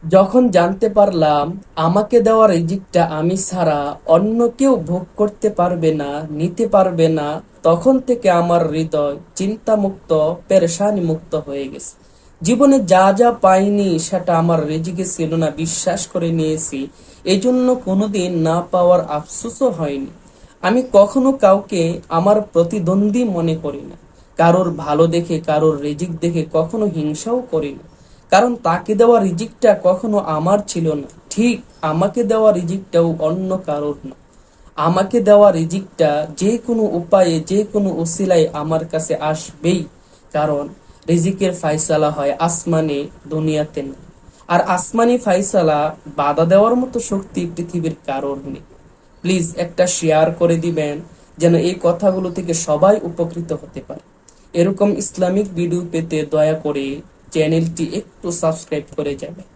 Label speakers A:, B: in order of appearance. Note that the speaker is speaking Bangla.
A: যখন জানতে পারলাম আমাকে দেওয়া রিজিকটা আমি ছাড়া অন্য কেউ ভোগ করতে পারবে না, নিতে পারবে না, তখন থেকে আমার হৃদয় চিন্তামুক্ত, পেরেশানি মুক্ত হয়ে গেছে। জীবনে যা যা পাইনি সেটা আমার রিজিকে ছিল না, বিশ্বাস করে নিয়েছি। এই জন্য কোনোদিন না পাওয়ার আফসোসও হয়নি। আমি কখনো কাউকে আমার প্রতিদ্বন্দ্বী মনে করি না। কারোর ভালো দেখে, কারোর রিজিক দেখে কখনো হিংসাও করি না। কারণ তাকে দেওয়া রিজিকটা কখনো আমার ছিল না, ঠিক আমাকে দেওয়া রিজিকটাও অন্য কারোর না। আমাকে দেওয়া রিজিকটা যে কোনো উপায়ে, যে কোনো উসিলায় আমার কাছে আসবেই। কারণ রিজিকের ফায়সালা হয় আসমানে, দুনিয়াতে না। আর আসমানি ফায়সালা বাধা দেওয়ার মতো শক্তি পৃথিবীর কারোর নেই। প্লিজ একটা শেয়ার করে দিবেন, যেন এই কথাগুলো থেকে সবাই উপকৃত হতে পারে। এরকম ইসলামিক ভিডিও পেতে দয়া করে চ্যানেলটি একটু সাবস্ক্রাইব করে যাবেন।